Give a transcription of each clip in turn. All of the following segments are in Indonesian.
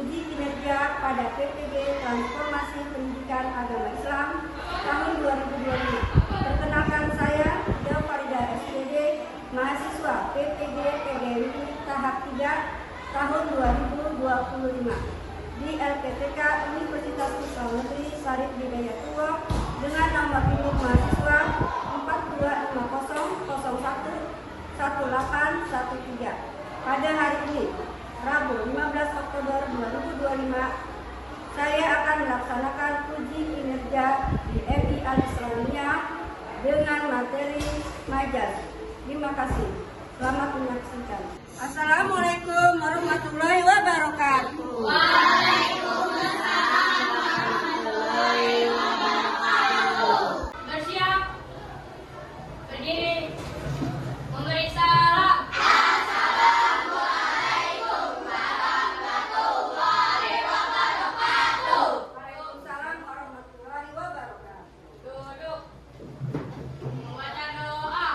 uji kinerja pada PPG Transformasi Pendidikan Agama Islam tahun 2025. Perkenalkan saya, Ida Farida SPD, mahasiswa PPG PGRI tahap 3 tahun 2025 di LPTK Universitas Islam Negeri Syarif Hidayatullah dengan nomor induk mahasiswa 4250011813. Pada hari ini, Rabu 15 Oktober 2025, saya akan melaksanakan uji kinerja di MI Al-Islamiyah dengan materi Majaz. Terima kasih. Selamat menyaksikan. Assalamualaikum warahmatullahi wabarakatuh. Waalaikumsalam warahmatullahi wabarakatuh. Bersiap. Berdiri. Memeriksa. Assalamualaikum warahmatullahi wabarakatuh. Waalaikumsalam warahmatullahi wabarakatuh. Duduk. Membaca doa.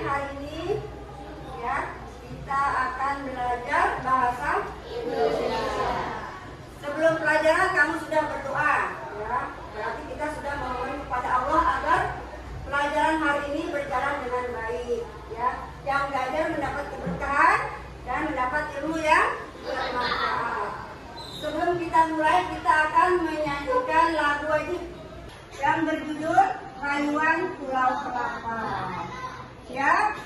Hari ini kita akan belajar bahasa Indonesia. Sebelum pelajaran kamu sudah berdoa, berarti kita sudah memohon kepada Allah agar pelajaran hari ini berjalan dengan baik, Yang belajar mendapat keberkahan dan mendapat ilmu yang bermanfaat. Sebelum kita mulai, kita akan menyanyikan lagu wajib yang berjudul Rayuan Pulau Kelapa. Siap?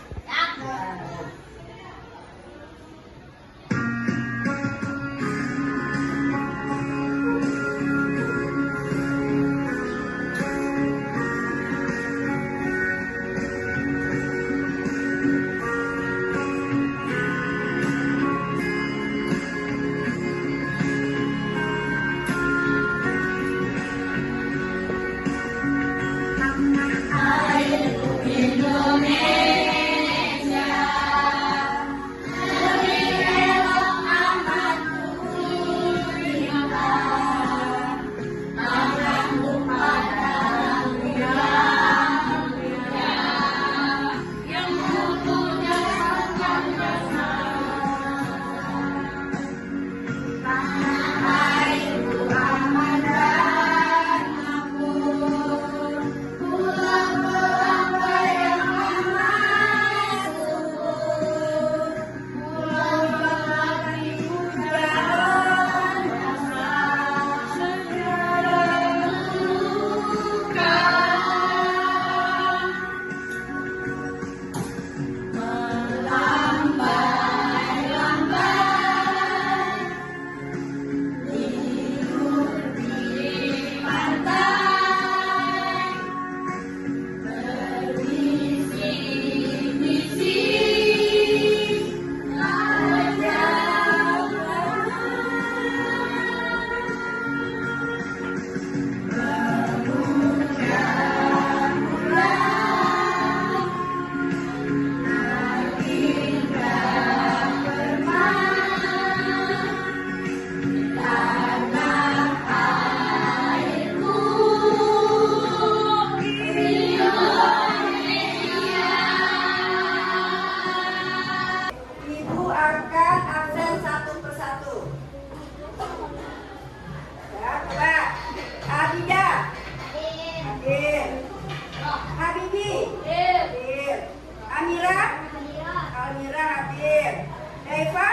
Deva,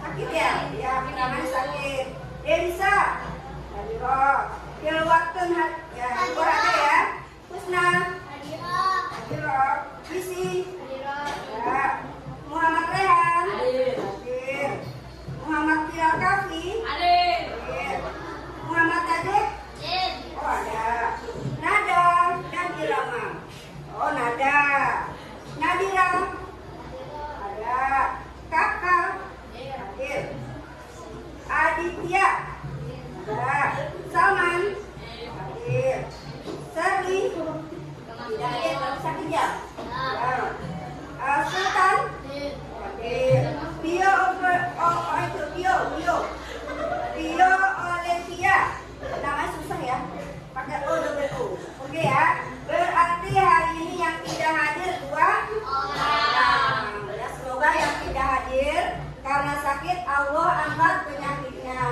sakit ya? Ya, tangan sakit. Denisa, Kilwakten, ya, kurang ya. Husna, Hadiro, Bisi, ya. Muhammad Rehan, hadir. Muhammad Bilal Kafi, Hadir. hadir. Muhammad Najib, oh ada. Nada dan Irama, oh Nada. Nadira, ada. Kakak, hadir. Aditya, ada. Salman, hadir. Serli, tidak hadir, tapi sakit ya. Sultan, hadir. Bio Olivia, namanya susah ya, pakai O double O. Oke ya, berarti hari ini yang tidak hadir 2 orang. Ya, semoga yang tidak hadir karena sakit Allah angkat penyakitnya.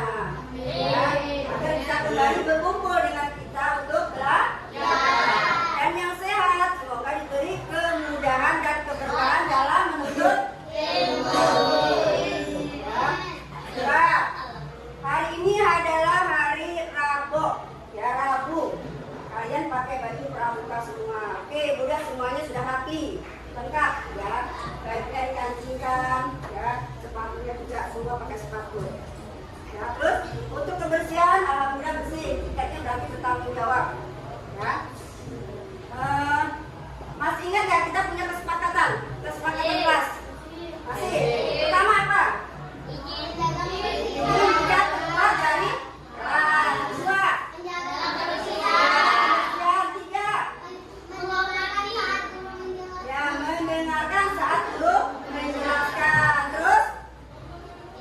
Ya, agar bisa kembali berkumpul dengan kita untuk belajar. Dan yang sehat semoga diberi kemudahan dan keberkahan dalam menuntut ilmu. Ya, hari ini adalah hari Rabu, ya Rabu. Kalian pakai baju pramuka semua. Oke, Bunda semuanya sudah rapi, lengkap ya. Bajunya dikancingkan, ya. Sepatunya juga semua pakai sepatu. Ya, terus untuk kebersihan, alhamdulillah bersih. Tiketnya berarti bertanggung jawab. Ya. Masih ingat ya kita punya kesepakatan kelas? Masih. Pertama apa? Menjaga tempat dari keras. 2. Kebersihan. 3. Ya, mendengarkan saat guru menjelaskan. Terus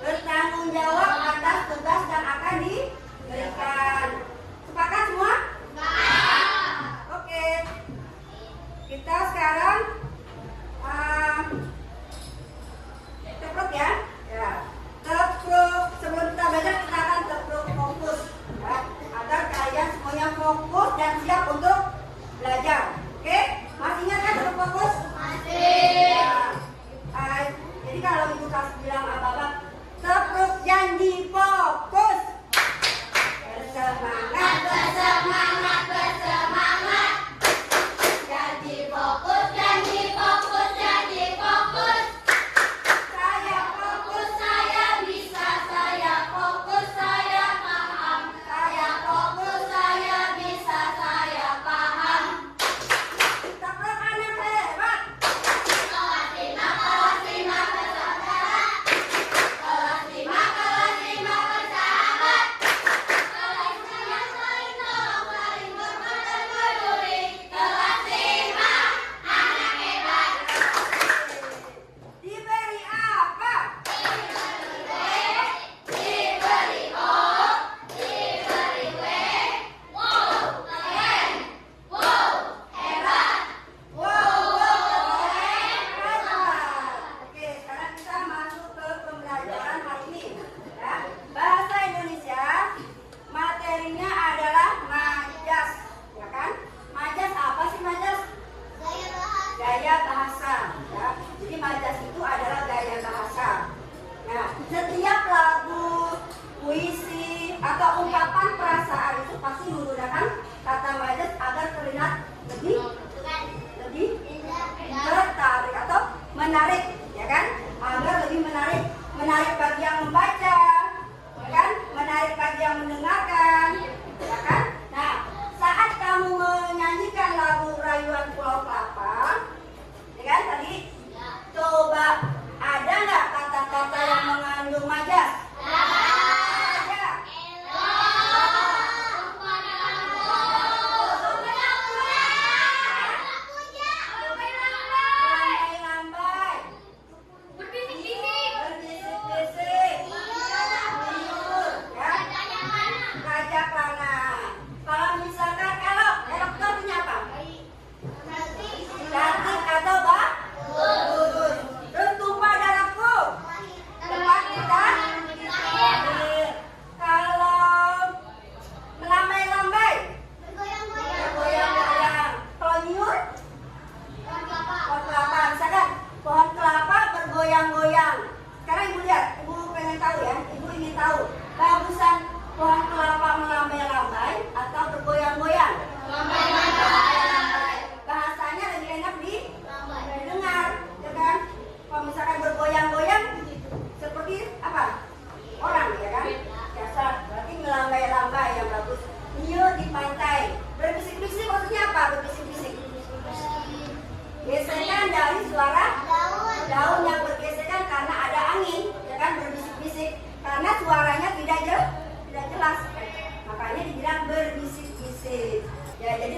bertanggung jawab atas tugas yang akan diberikan. Sepakat semua? Oke. Kita sekarang tepruk ya. Ya. Tepruk. Sebelum kita belajar kita akan tepruk fokus ya. Agar kalian semuanya fokus dan siap untuk belajar. Oke? Masih ingat kan tepruk fokus? Masih. Ya. Jadi kalau ibu kasih bilang apa-apa, tepruk janji fokus. Bersemangat, bersemangat, bersemangat. Janji fokus, janji fokus, janji fokus. Saya fokus, Saya bisa, saya fokus, saya paham. saya fokus, Saya bisa,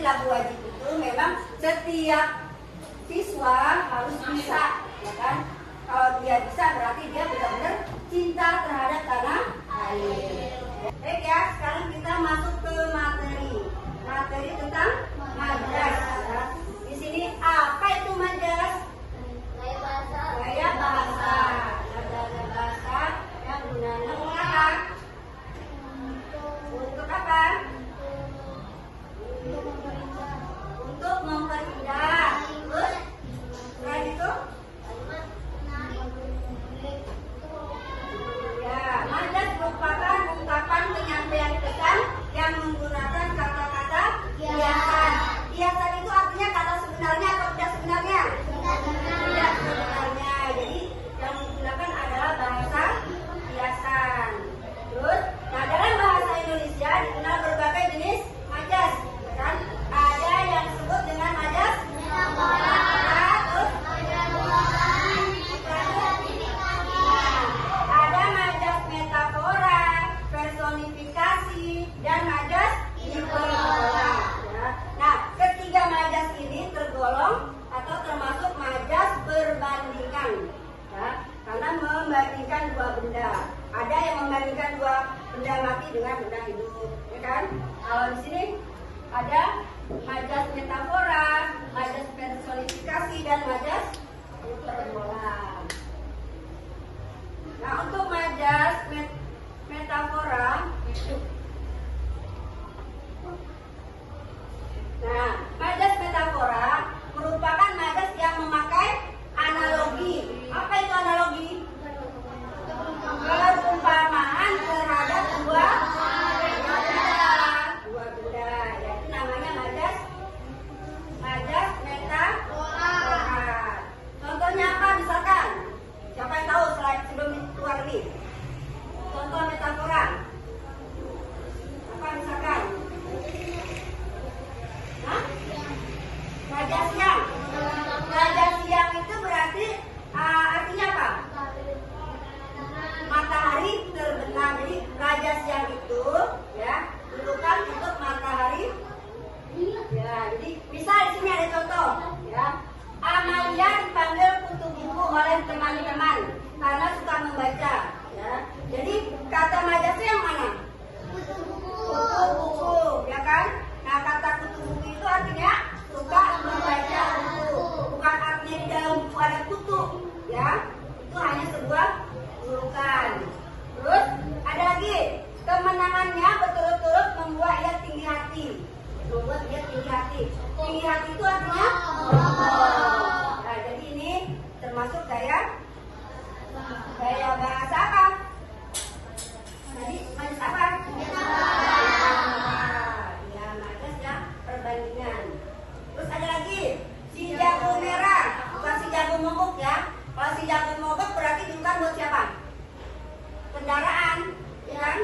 lagu wajib itu memang setiap siswa harus bisa, ya kan? Kalau dia bisa berarti dia benar-benar cinta terhadap tanah air. Baik ya, sekarang kita masuk ke materi tentang majas. Ya. Di sini apa itu majas? Gaya bahasa. Gaya bahasa yang gunanya untuk apa? Untuk apa? Untuk memperindah. Terus, selain itu? Ya, majas merupakan ungkapan penyampaian pesan yang menggunakan kata-kata hiasan. Hiasan itu artinya kata sebenarnya atau tidak sebenarnya? Tidak sebenarnya. Jadi yang digunakan adalah bahasa hiasan. Terus, nah dalam bahasa Indonesia dikenal berbagai jenis majas, kan? Ada yang disebut dengan majas metafora, terus ada majas metafora, personifikasi, dan majas hiperbola. Ya. Nah, ketiga majas ini tergolong atau termasuk majas berbandingan, ya, karena membandingkan dua benda. Ada yang membandingkan dua benda mati dengan benda hidup, ya kan? Kalau di sini ada majas metafora, majas personifikasi, dan majas hiperbola. Nah, untuk majas metafora, nah, majas metafora merupakan majas yang memakai analogi. Apa itu analogi? Perumpamaan terhadap dua benda, yaitu namanya majas metafora. Contohnya apa misalkan? Siapa yang tahu sebelum keluar ini? Contoh metafora. Apa misalkan? Hah? Raja siang. Raja siang itu berarti artinya apa? Matahari terbenam. Jadi raja siang itu ya bukan untuk matahari. Ya, jadi misal di sini ada contoh ya. Amalia dipanggil kutu buku oleh teman-teman karena suka membaca. Ya. Jadi kata majasnya yang mana? Kutu buku, ya kan? Nah, kata kutu buku itu artinya suka membaca buku. Bukan artinya di dalam buku ada kutu, ya. Itu hanya sebuah julukan. Terus ada lagi, kemenangannya berturut-turut membuat ia tinggi hati. Membuat dia tinggi hati. Tinggi hati itu artinya nah, jadi ini termasuk gaya bahasa apa? Jadi majas apa? Ya, majas ya perbandingan. Terus ada lagi si jago merah, bukan si jago mogok ya. Kalau si jago mogok berarti bukan buat siapa? Kendaraan, ya kan?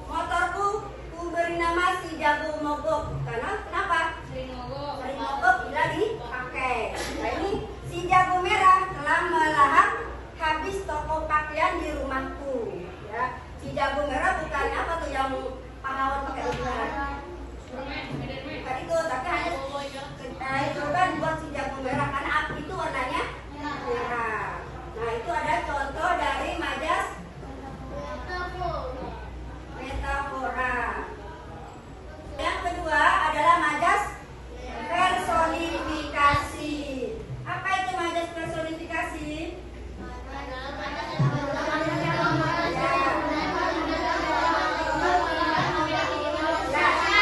Motorku ku beri nama si jago mogok karena kenapa? Sering mogok bila dipakai. Nah ini si jago merah telah melahap habis toko pakaian di rumahku. Ya, si jago merah bukan apa tuh yang pahlawan pakai baju merah. Bukan itu, tapi hanya itu kan buat si jago merah karena api itu warnanya merah. Nah itu ada contoh dari majas metafora. Yang kedua adalah majas personifikasi. Apa itu majas personifikasi? Ya,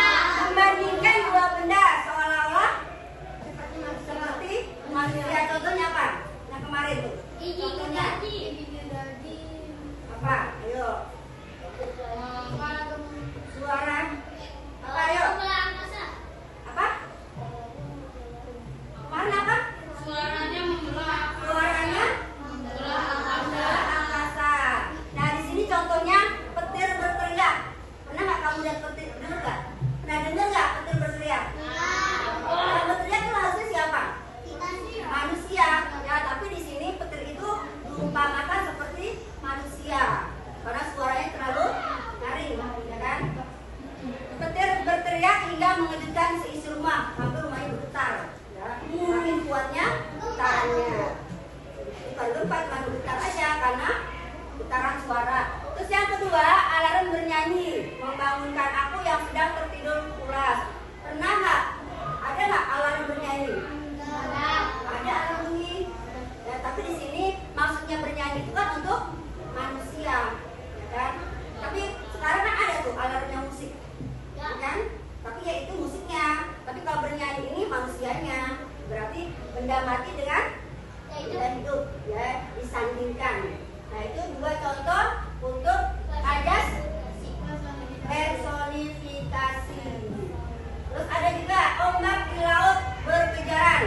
berteriak hingga mengejutkan seisi rumah, hampir rumahnya bergetar. Ya, makin kuatnya getarannya. Bukan gempa, cuma bergetar aja karena getaran suara. Terus yang kedua, alarm bernyanyi, membangunkan aku yang sedang tertidur pulas. Pernah nggak? Ada nggak alarm bernyanyi? Ada alarm bunyi. Ya, tapi di sini maksudnya bernyanyi itu kan untuk manusia, ya kan? Tapi sekarang kan ada tuh alarmnya musik, ya kan? Tapi ya itu musiknya. Tapi kalau bernyanyi ini manusianya, berarti benda mati dengan benda hidup, ya disandingkan. Nah itu dua contoh untuk majas personifikasi. Terus ada juga ombak di laut berkejaran.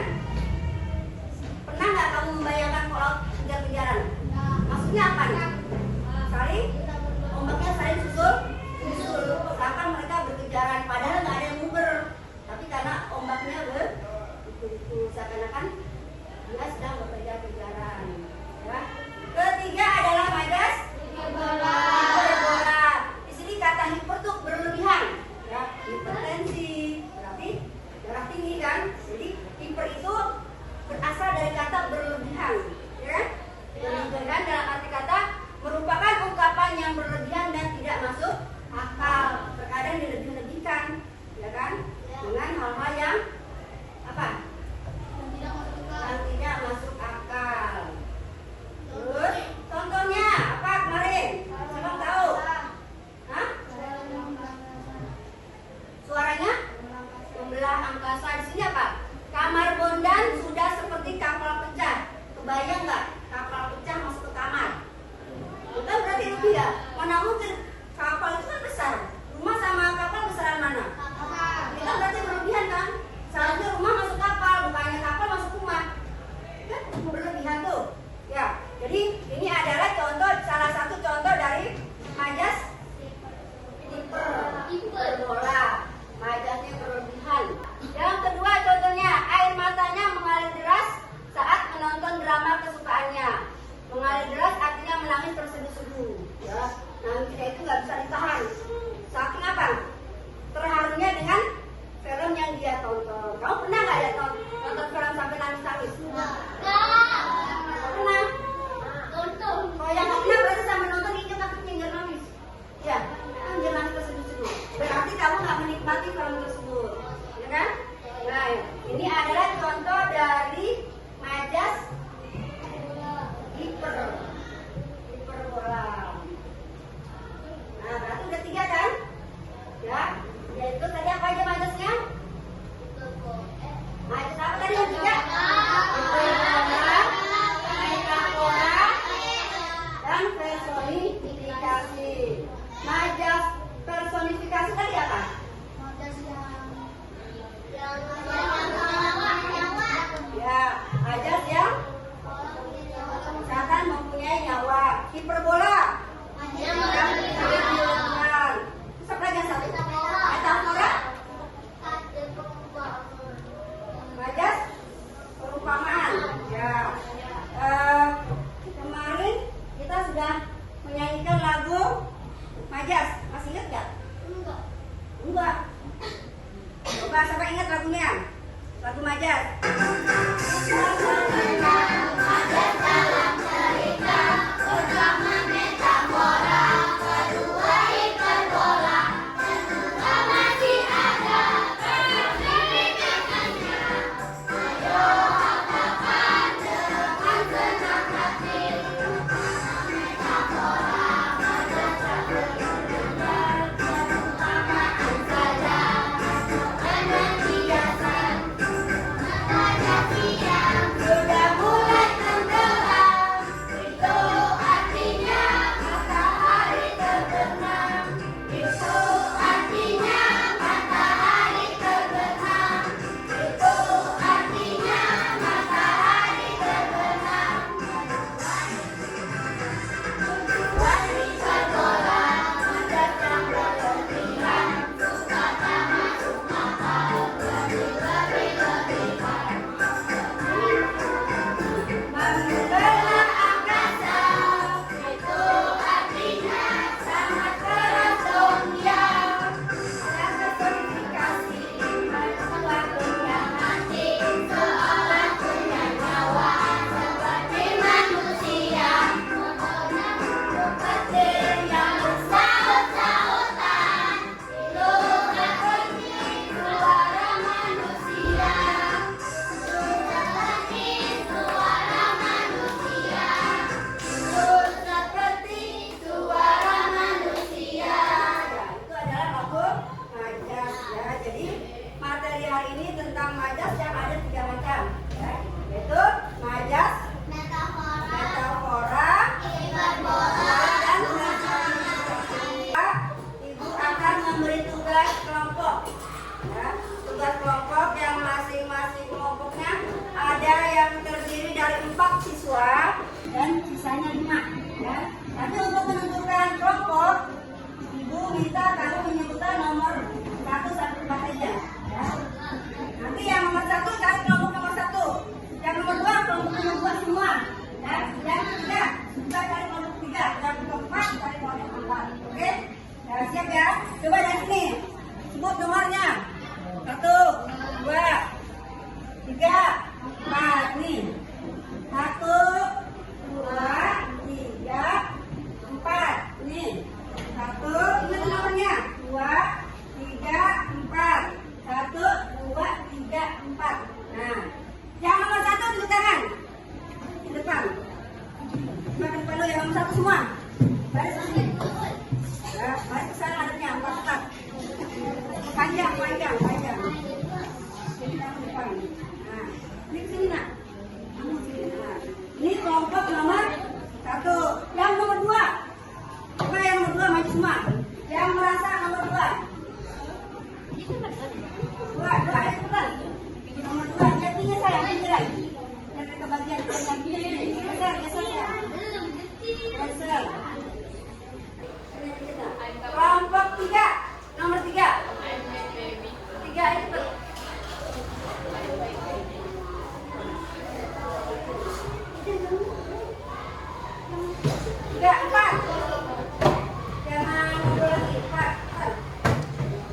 Pernah nggak kamu membayangkan laut kejar-kejaran? Maksudnya apa nih? Saling ombaknya saling susul, seakan mereka berkejaran. Padahal nggak ada yang nguber, tapi karena ombaknya seakan-akan dia sedang berkejar-kejaran. Ya. Ketiga adalah majas hiperbola. Di sini kata hiper tuh berlebihan, ya hipertensi berarti darah tinggi kan. Jadi hiper itu berasal dari kata berlebihan, ya. Berlebihan dalam arti kata merupakan ungkapan yang berlebihan dan tidak masuk akal. Terkadang dilebih-lebihkan, ya kan, dengan hal-hal yang apa? Yang tidak masuk akal. Terus contohnya apa kemarin? Siapa tahu? Hah? Suaranya membelah angkasa. Di sini apa? Kamar Bondan sudah seperti kapal pecah. Kebayang nggak kapal pecah masuk ke kamar? Bukan berarti lebih ya? Mana mungkin, kapal itu kan besar. Rumah sama kapal besaran mana? Itu berarti berlebihan kan? Seharusnya rumah masuk kapal, bukannya kapal masuk rumah. Kan berlebihan tuh. Ya, jadi ini adalah contoh, salah satu contoh dari majas hiperbola. Majasnya berlebihan. Yang kedua contohnya, air matanya mengalir deras saat menonton drama kesukaannya. Mengalir deras artinya menangis terseduh-seduh. Ya, nangisnya itu nggak bisa ditahan. Saking apa? Terharunya dengan film yang dia tonton. Kamu pernah nggak ya nonton film sampai nangis-nangis? Pernah? Kalau yang nggak pernah berarti sampai nonton ini kakinya nggak nangis. Ya, kan dia nangis terseduh-seduh. Berarti kamu nggak menikmati film tersebut, ya kan? Nah, ini adalah contoh dari majas hiperbola. Nah, berarti udah 3 kan? Ya, yaitu tadi apa aja majasnya? Majas apa tadi yang 3? Metafora dan personifikasi. Majas personifikasi tadi apa? Ya, majas yang misalkan mempunyai nyawa. Hiperbola yang berlebihan. Terus apa lagi yang satu? Metafora, majas perumpamaan. Ya, kemarin kita sudah menyanyikan lagu majas. Masih ingat nggak? Enggak. Coba siapa ingat lagunya? Lagu majas. Majas dalam cerita, pertama metafora, kedua hiperbola, kedua masih ada personifikasinya. Ayo katakan dengan senang hati, metafora berdasar benar, perumpamaan saja, dengan biasa, majas yang hari ini tentang majas yang ada 3 macam, ya. Yaitu majas, metafora, dan Ibu akan memberi tugas kelompok, ya. Tugas kelompok yang masing-masing kelompoknya ada yang terdiri dari 4 siswa dan sisanya 5, ya. Nanti untuk menentukan kelompok, Ibu minta kamu menyebutkan nomor 1 sampai 4 saja, ya. Nanti yang nomor 1 cari kelompok nomor 1, yang nomor 2 kelompok nomor 2 semua, ya. Yang ketiga kita cari kelompok 3, yang keempat cari kelompok 4, oke? Ya, siap ya. Coba dari sini sebut nomornya. 1, 2, 3, 4 nih. 1, 2, 3, 4 nih. 1, ingat nomornya. 2, 3, 4. 1, 2, 3, 4. Nah, yang nomor 1 di tangan di depan. Coba ke depan dulu yang nomor 1 semua. Baris sini. Ya, baris ke sana adanya 4. Panjang. Jadi kamu depan. Nah, ini ke sini nak. Kamu sini. Nah, ini kelompok nomor 1. Yang nomor 2. Coba yang nomor 2 maju semua. Yang merasa nomor 2. 2, ayo cepetan. Nomor 2, jadinya saya pinggir. Yang kebagian yang kiri. Geser ya. Geser. Kelompok 3, nomor 3. 3 ayo cepet. 3, 4. Jangan ngobrol lagi. 4.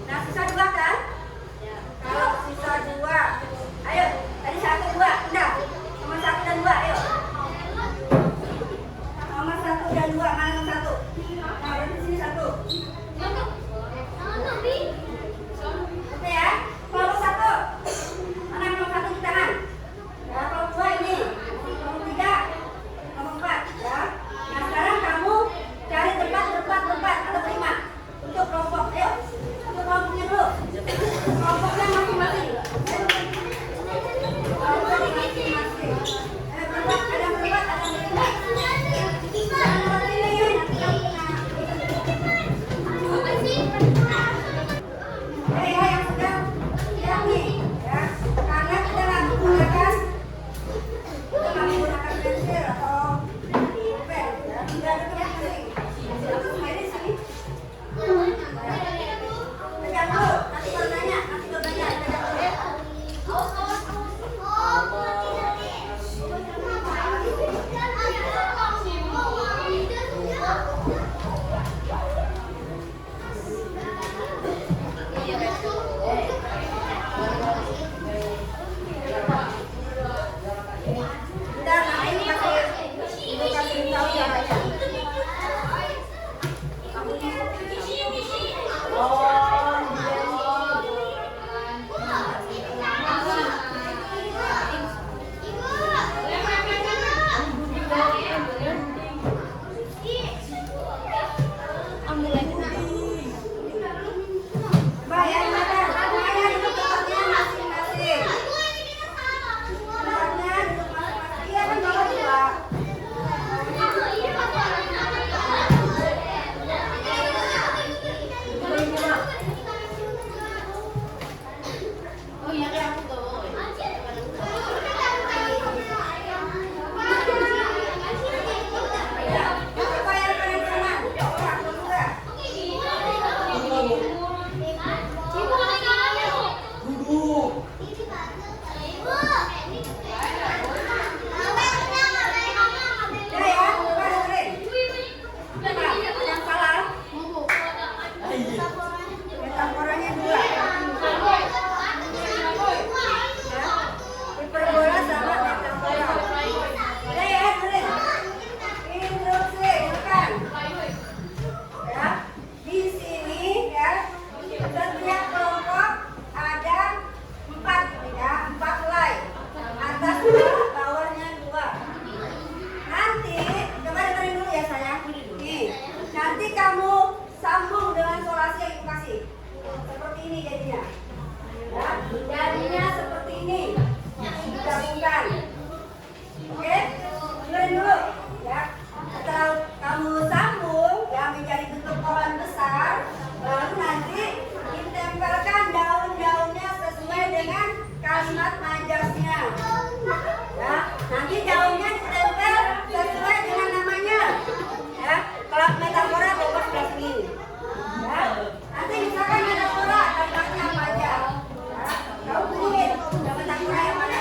Nah, sisa 2 kan? Kalau sisa 2, ayo. Tadi 1, 2, udah. Nomor 1 dan 2, ayo. Nomor 1 dan 2, mana nomor 1? Nah, berarti sini 1. Oke ya. Kelompok 1. Mana nomor 1 di tangan? Ya, kelompok 2 ini. Kelompok 3, kelompok 4, ya. Nah, sekarang kamu cari tempat atau terima untuk kelompok. Ayo. Untuk kelompoknya dulu. Kelompoknya masing-masing. Kelompok masing-masing. Berempat, ada yang berempat, ada yang berempat. Nomor ini, nanti kamu kena. Ya, yang sedang siap nih, ya. Karena kita nggak menggunakan pensil atau pen, ya. Tidak ada pensil. Aku sendiri sini. Pegang dulu, nanti baru nanya. Pegang dulu. Jadinya seperti ini. Digabungkan. Oke? Mulai dulu. Ya. Setelah kamu sambung, ya menjadi bentuk pohon besar, lalu nanti ditempelkan daun-daunnya sesuai dengan kalimat majasnya. Ya, nanti daunnya ditempel sesuai dengan namanya. Ya, kalau metafora bebas sebelah sini. Ya, nanti misalkan metafora kalimatnya apa aja. Ya, kamu pilih metafora yang mana?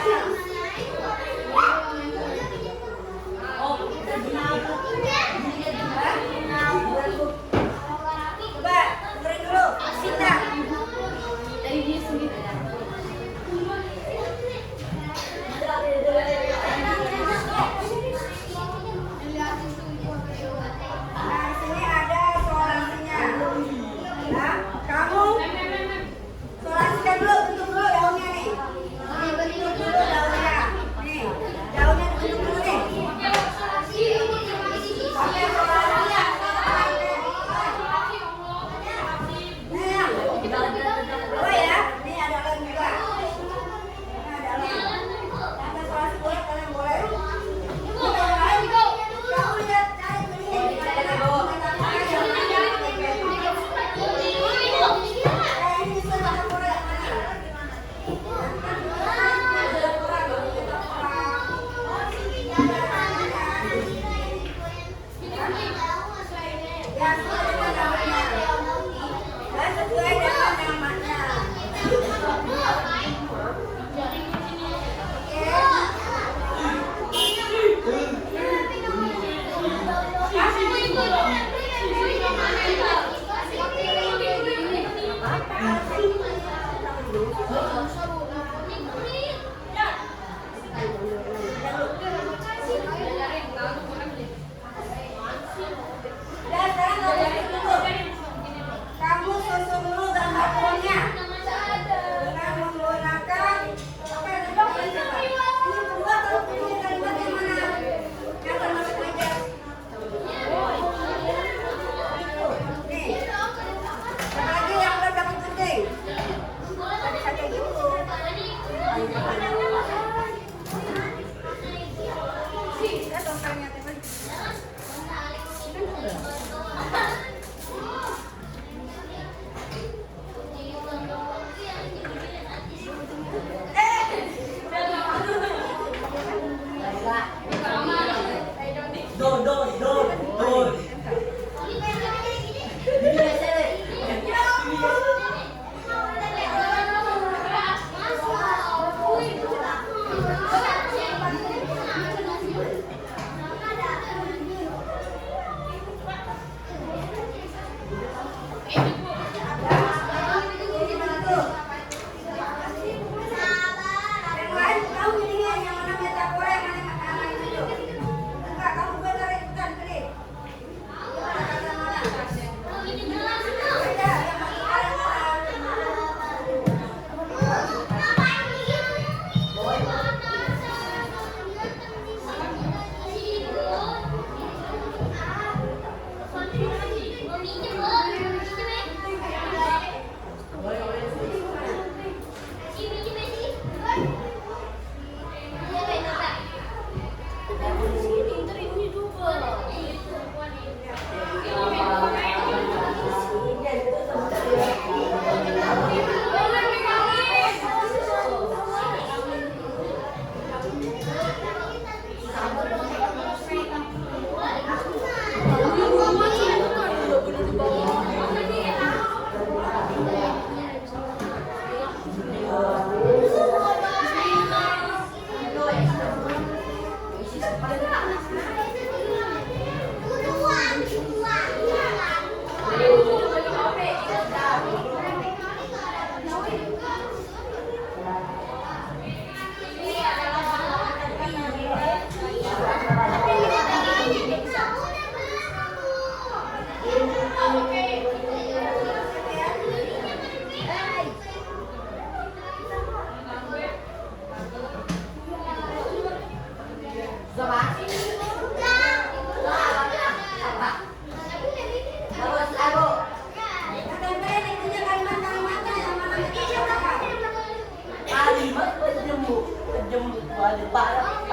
Aduh, parah.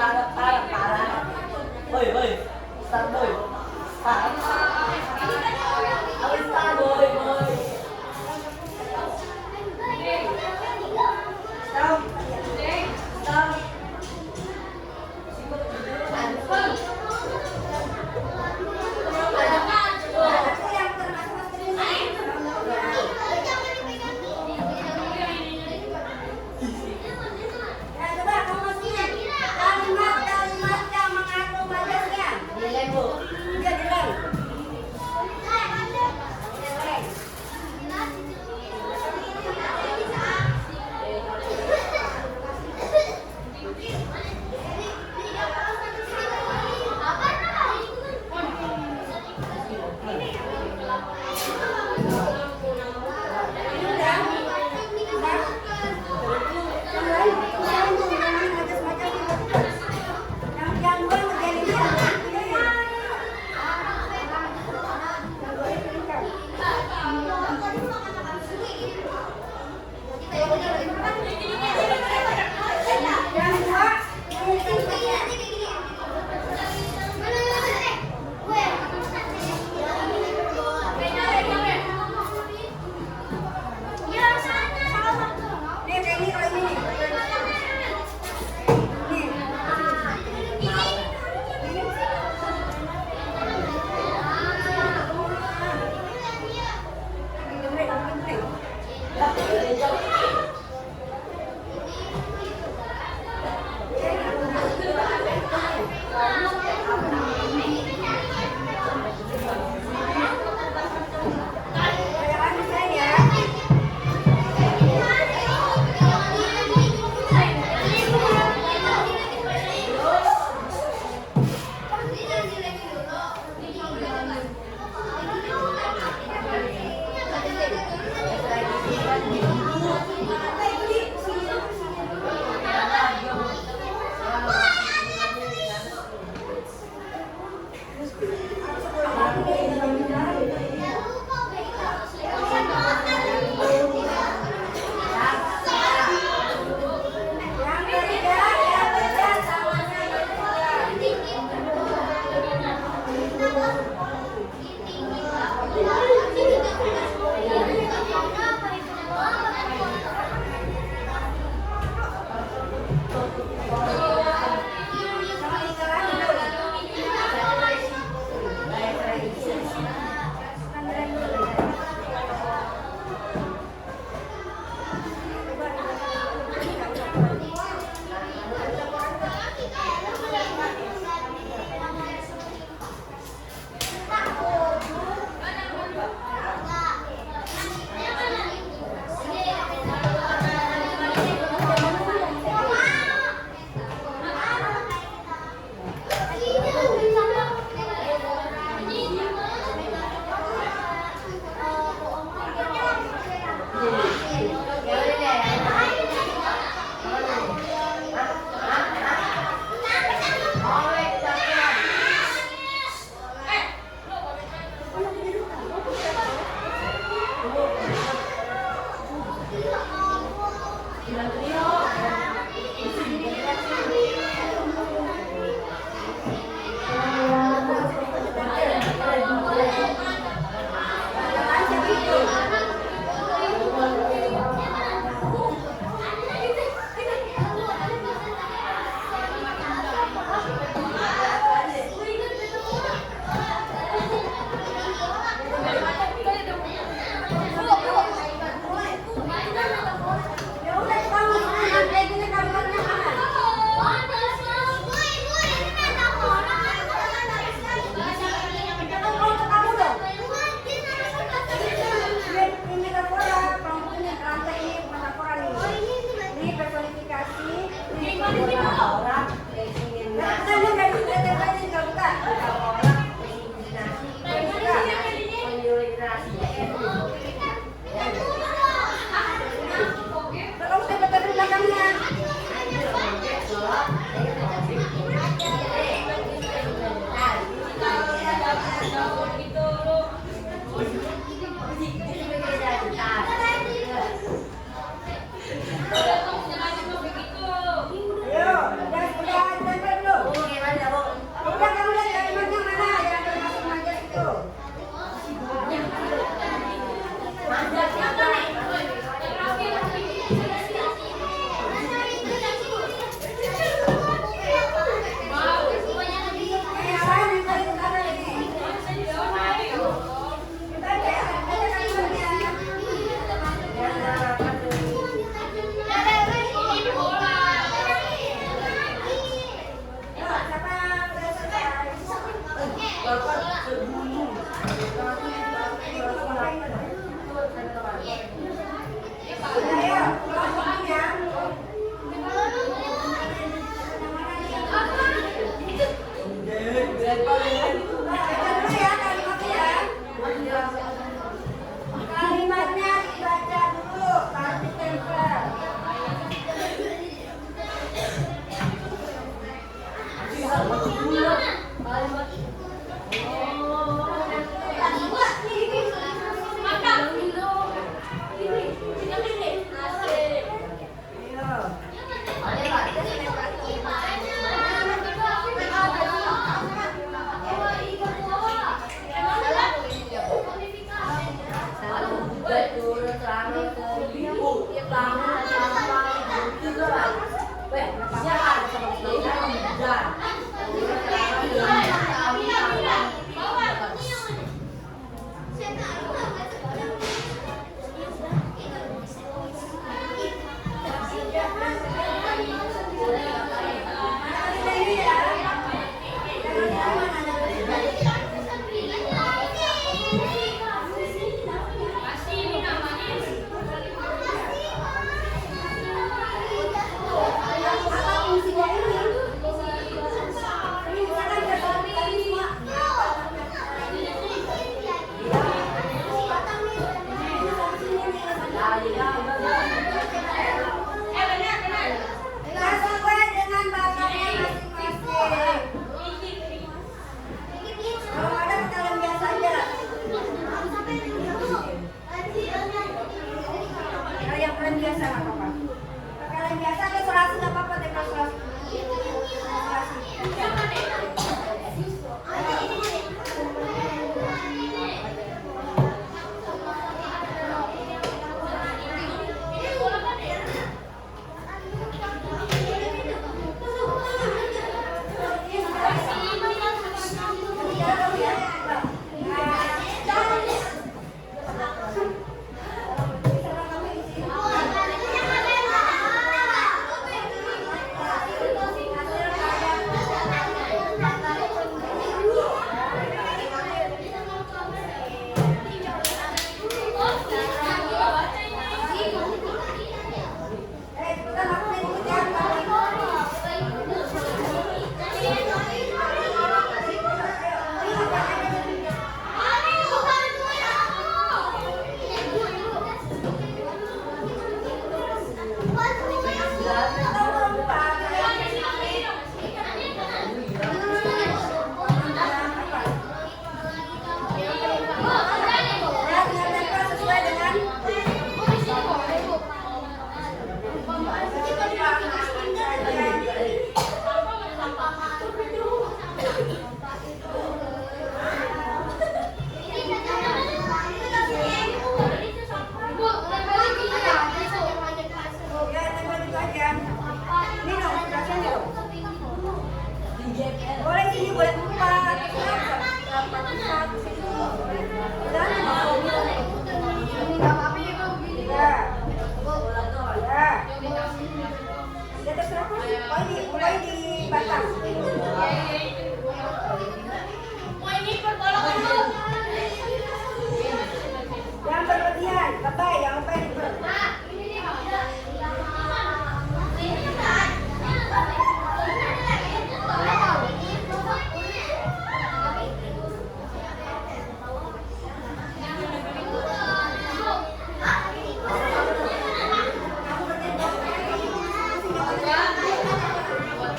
Boy. Start boy. Start. Ayo start boy. Stop. Aku yang termasuk ini. Ya, coba kamu masukin kalimat yang mengandung majarnya. Nilai bu. Dia dilem.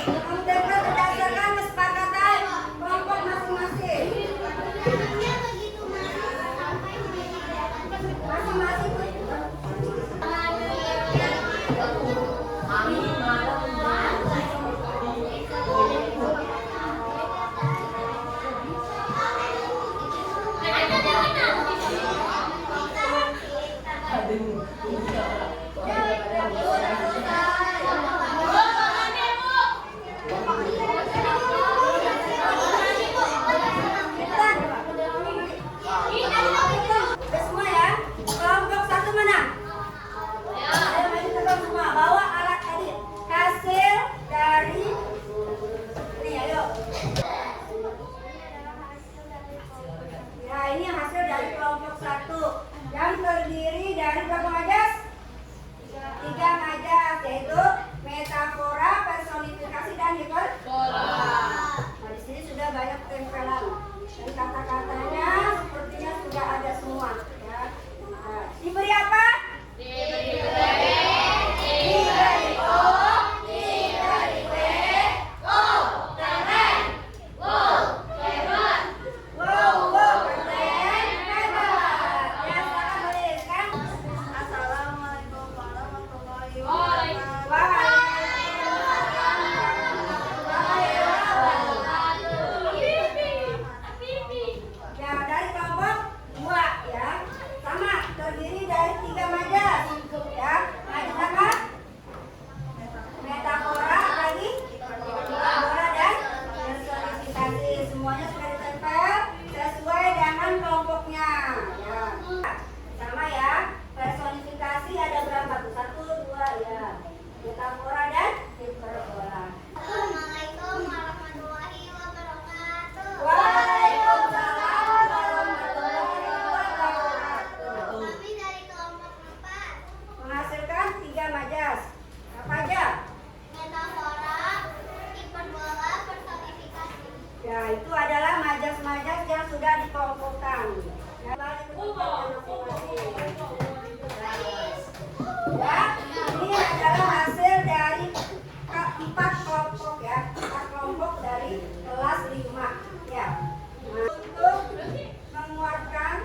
Kamu tempel berdasarkan kesepakatan kelompok masing-masing. Masing-masing. Udah semua ya? Kelompok satu mana? Ayo maju terbang semua. Bawa alat tadi. Hasil dari ini ayo. Ya ini hasil dari kelompok satu yang terdiri dari berapa majas? 3 majas, yaitu metafora, personifikasi, dan hiperbola. Nah di sini sudah banyak tempelan. Dan kata-katanya sepertinya sudah ada semua. Ya. Nah, diberi apa? Diberi O, diberi B. Keren. Wow, keren, hebat. Ya, silakan menuliskan. Assalamualaikum warahmatullahi wabarakatuh. Ya, dari kelompok 2 ya. Sama, terdiri dari 3 majas. Ya, majas apa? Metafora, lagi? Hiperbola dan personifikasi. Semuanya sudah ditempel sesuai dengan kelompoknya. Ya. Sama ya. Personifikasi ada berapa tuh? 1, 2 ya. Metafora dan hiperbola. Assalamualaikum warahmatullahi wabarakatuh. Waalaikumsalam warahmatullahi wabarakatuh. Kami dari kelompok 4. Menghasilkan 3 majas. Apa aja? Metafora, hiperbola, personifikasi. Ya, itu adalah majas-majas yang sudah dikelompokkan. Ya, balik ke tempatnya masing-masing. Ya, ini adalah hasil dari 4 kelompok ya, 4 kelompok dari kelas 5 ya. Nah, untuk menguatkan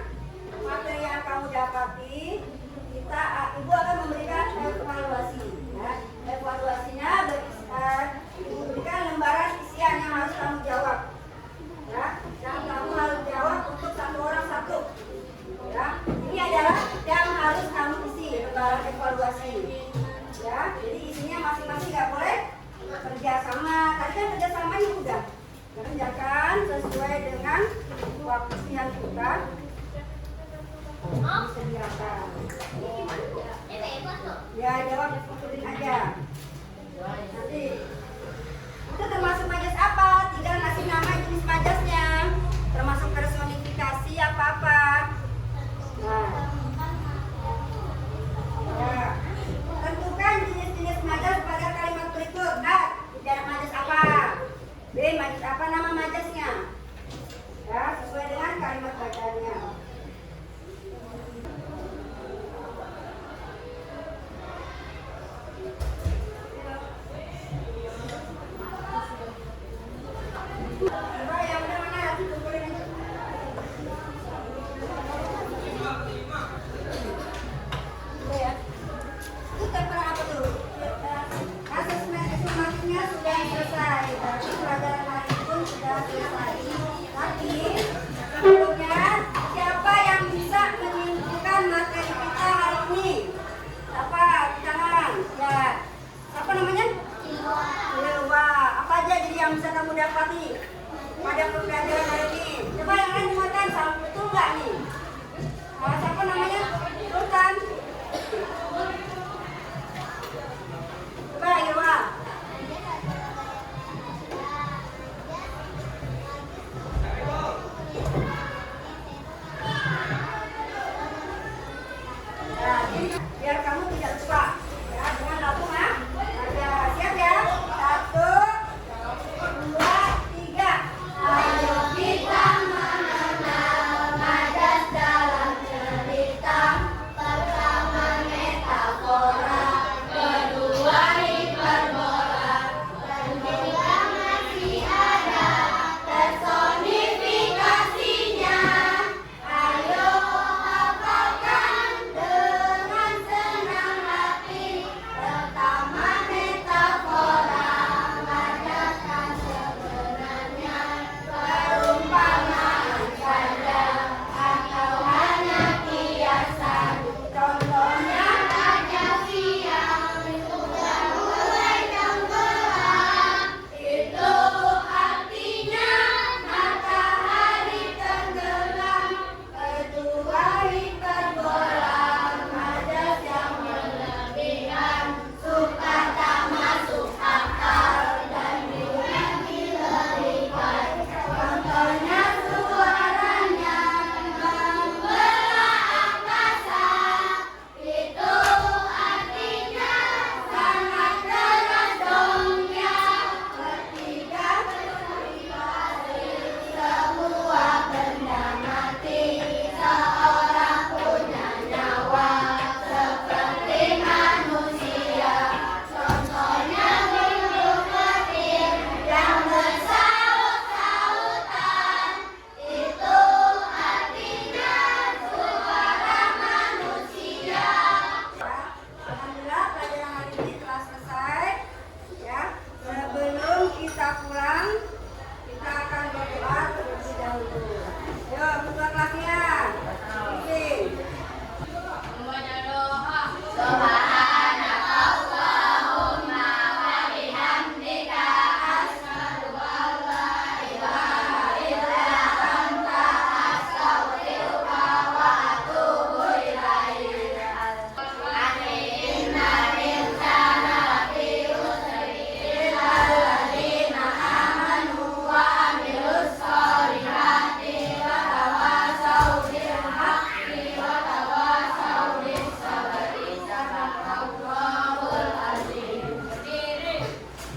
materi yang kamu dapati, ibu akan memberikan evaluasi ya. Evaluasinya memberikan lembaran isian yang harus kamu jawab ya, yang kamu harus jawab untuk 1 orang 1 ya. Ini adalah yang harus kamu isi lembaran evaluasi ya. Jadi isinya masing-masing nggak boleh kerjasama. Tadi kan kerjasamanya udah kerjakan sesuai dengan waktu yang kita disediakan. Ya jawab ikutin aja. Nanti itu termasuk majas apa? Tinggal ngasih nama jenis majasnya. Termasuk personifikasi apa-apa. Nah, ya. Tentukan jenis-jenis majas pada kalimat berikut. A. Bicara majas apa? B. Majas apa nama majasnya? Ya, sesuai dengan kalimat bacaannya. Coba yang udah mana? Kumpulin aja. Udah ya. Itu tempelan apa tuh? Asesmennya sudah selesai. Berarti pelajaran hari ini pun sudah selesai. Tapi sebelumnya siapa yang bisa menyimpulkan materi kita hari ini? Siapa? Jangan. Ya. Apa namanya? Ilwa. Apa aja jadi yang bisa kamu dapati pada pembelajaran hari ini? Coba yang lain muatan, betul nggak nih? Siapa namanya? Sultan. Coba Ilwa. Nah, ini biar kamu tidak lupa ya, dengan lampu ya. Siap ya? 1, 2, 3. Ayo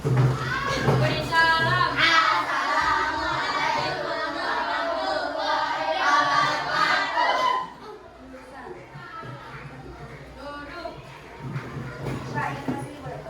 Beri salam. Duduk. Pak, ini kasih boleh.